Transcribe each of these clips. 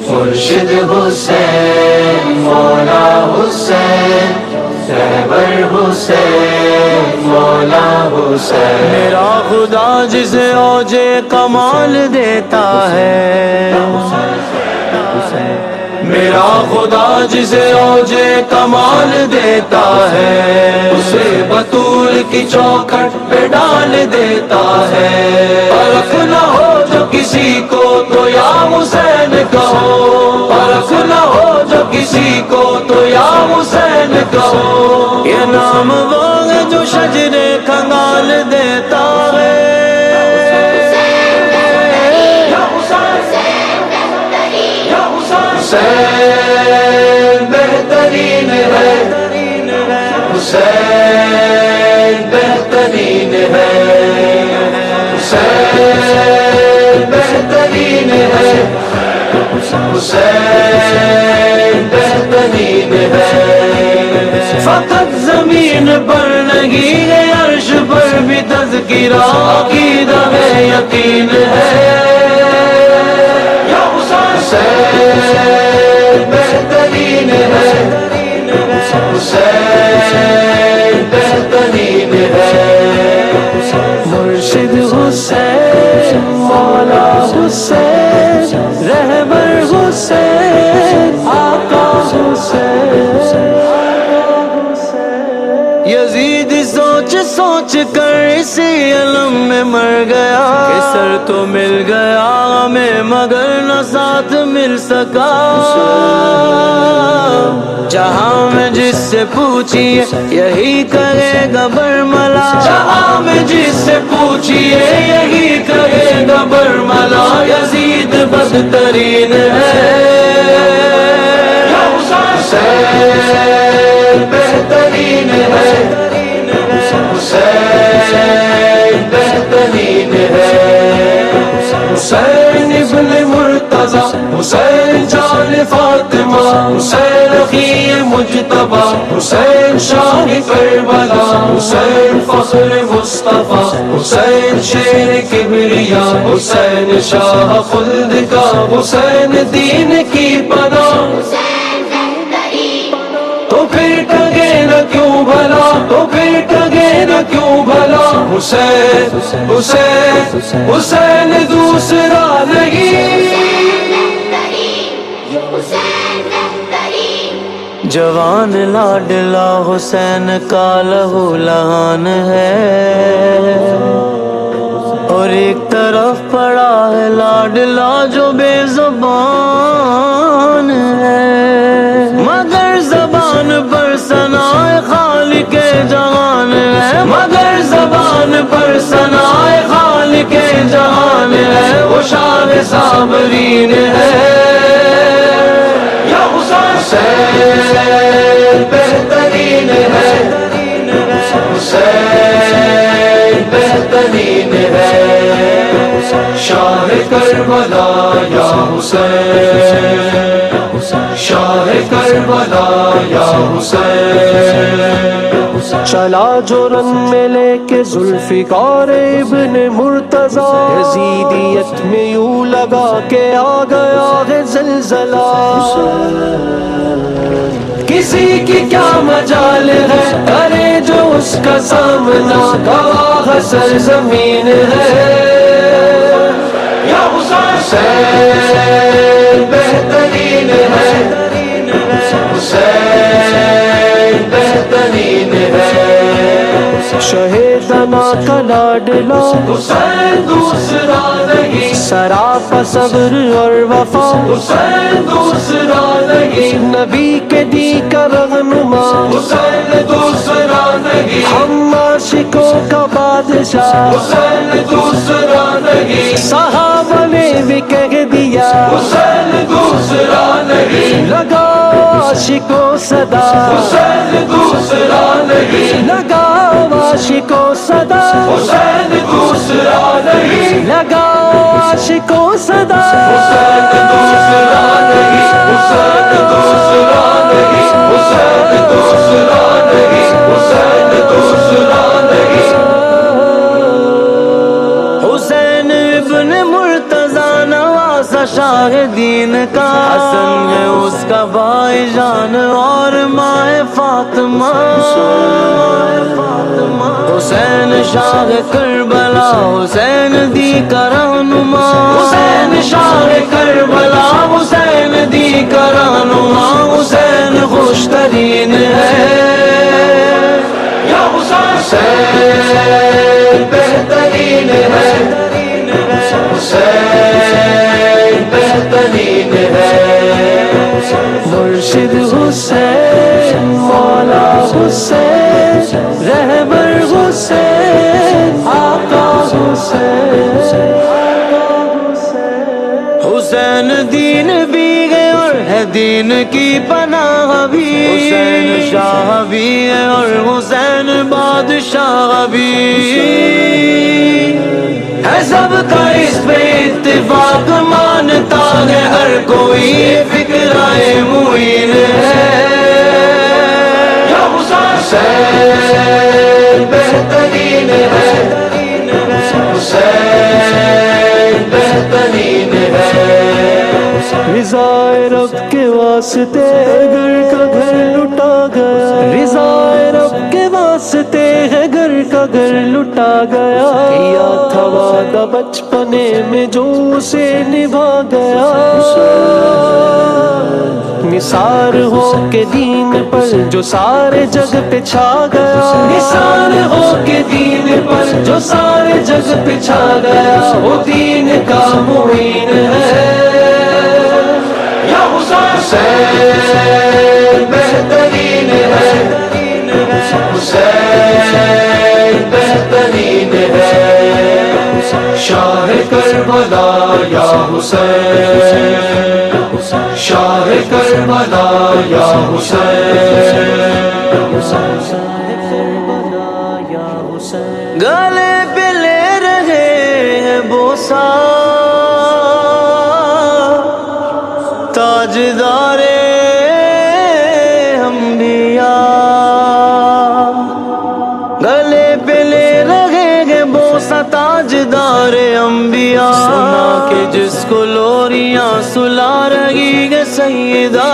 مرشد حسین مولا حسین رہبر حسین مولا حسین، میرا خدا جسے اوج کمال دیتا ہے، میرا خدا جسے اوج کمال دیتا ہے، اسے بطول کی چوکھٹ پہ ڈال دیتا ہے۔ فرق نہ ہو جو کسی کو تو یا حسین کہو، فرق نہ ہو جو کسی کو تو یا حسین کہو، یہ نام وہ ہے جو شجرے کھنگال دیتا ہے۔ حسین بہترین ہے، حسین بہترین ہے، حسین بہترین ہے، حسین بہترین ہے۔ فقط زمین پر نہیں ہے، عرش پر بھی تذکرہ عقیدہ ہے، یقین ہے۔ حسین بہترین ہے، حسین بہترین ہے، مرشد حسین مولا حسین رہبر حسین آقا حسین۔ یزید سوچ سوچ کر اسی علم میں مر گیا کہ سر تو مل گیا ہمیں مگر نہ ساتھ مل سکا۔ جہاں میں جس سے پوچھیے یہی کہے گا برملا، جہاں میں جس سے پوچھیے یہی کہے گا برملا، یزید بدترین ہے۔ حسین بہترین ہے، حسین بہترین ہے، حسین ابن مرتضی، حسین جان فاطمہ، حسین اخی مجتبی، حسین شاہ کربلا، حسین فخر مصطفیٰ، حسین شیر کبریا، حسین شاہ خلد کا، حسین دین کی پناہ۔ تو پھر کہے نہ کیوں بھلا، تو پھر کہے نہ کیوں بھلا، حسین حسین حسین دوسرا نہیں۔ جوان لاڈلا حسین کا لہو لہان ہے، اور ایک طرف پڑا ہے لاڈلا جو بے زبان ہے، مگر زبان پر ثنائے خالق جہان ہے، مگر زبان پر ثنائے خالق جہان ہے، وہ شاہ صابرین ہے۔ یا حسین بہترین ہے، حسین بہترین ہے، شاہ کربلا یا حسین، شاہ کربلا یا حسین۔ چلا جو رن میں لے کے ذوالفقار ابن مرتضی، یزیدیت میں یوں لگا کہ آ گیا ہے زلزلہ۔ کسی کی کیا مجال ہے کرے جو اس کا سامنا، گواہ سرزمین ہے۔ یا حسین بہترین ہے، حسین بہترین ہے، شہیدنا کا لاڈلا حسین دوسرا نہیں، سراپا صبر اور وفا، حسین دوسرا نہیں، نبی کے دی کا رہنما، حسین دوسرا نہیں، ہم عاشقوں کا بادشاہ، حسین دوسرا نہیں، صحابہ نے بھی کہہ دیا حسین دوسرا نہیں، لگاؤ عاشقوں صدا، حسین دوسرا نہیں، لگاؤ عاشقوں صدا، حسین دوسرا نہیں، لگاؤ عاشقوں صدا، حسین دوسرا نہیں، حسین دوسرا نہیں، حسین دوسرا نہیں۔ شاہ دین کا، حسن ہے اس کا بھائی جان اور ماں فاطمہ، حسین شاہ کربلا، حسین دی کا رہنما، حسین شاہ کربلا، حسین دی کا رہنما، حسین خوش ترین ہے یا حسین بہترین ہے، حسین بہترین ہے، مرشد حسین، مولا حسین، رہبر حسین، آقا حسین، حسین دین بھی ہے اور ہے دین کی پناہ بھی، حسین شاہ بھی ہے اور حسین بادشاہ بھی ہے، سب کا اس پہ اتفاق مانتا ہے ہر کوئی، فکرائے معین ہے یا حسین بہترین ہے، حسین بہترین ہے، رضا رب کے واسطے گھر کا گھر لٹا گیا، رضا رب کے واسطے ہے گھر کا گھر لٹا گیا، کیا تھا وعدہ بچپنے میں جو اسے نبھا گیا، نثار ہو کے دین پر جو سارے جگ پہ چھا گیا، نثار ہو کے دین پر جو سارے جگ پہ چھا گیا، وہ دین کا معین ہے یا حسین بہترین ہے، حسین بہترین ہے، شاہ کربلا یا حسین، شاہ کربلا یا حسین، گلے پہ لے رہے ہیں بوسا تاجدار انبیاء، گلے پہ لے رہے گے بوسہ تاجدار انبیاء، سنا کہ جس کو لوریاں سلا رہی ہے سیدہ،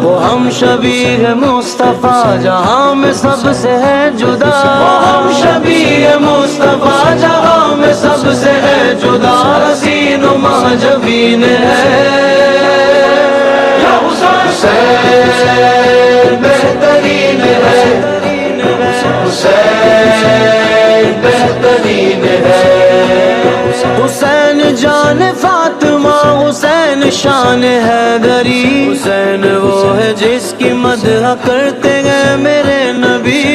وہ ہم شبیہ مصطفیٰ جہاں میں سب سے ہے جدا، وہ ہم شبیہ مصطفیٰ جہاں میں سب سے ہے جدا، حسین و معجبین ہے یا حسین بہترین ہے، حسین بہترین ہے، حسین جان فاطمہ، حسین شان حیدری، حسین وہ ہے جس کی مدح کرتے ہیں میرے نبی،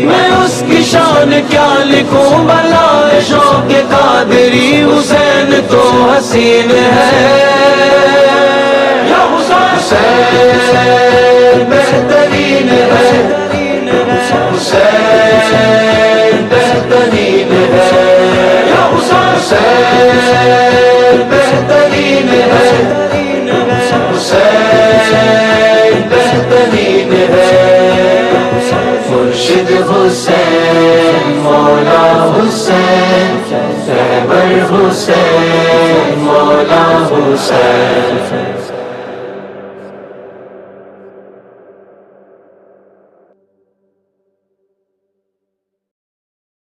میں اس کی شان کیا لکھوں بھلا شوق قادری، حسین تو حسین ہے یا حسین بہترین ہے، حسین بہترین ہے یا حسین بہترین ہے، حسین بہترین ہے، مرشد حسین، مولا حسین، رہبر حسین، مولا حسین،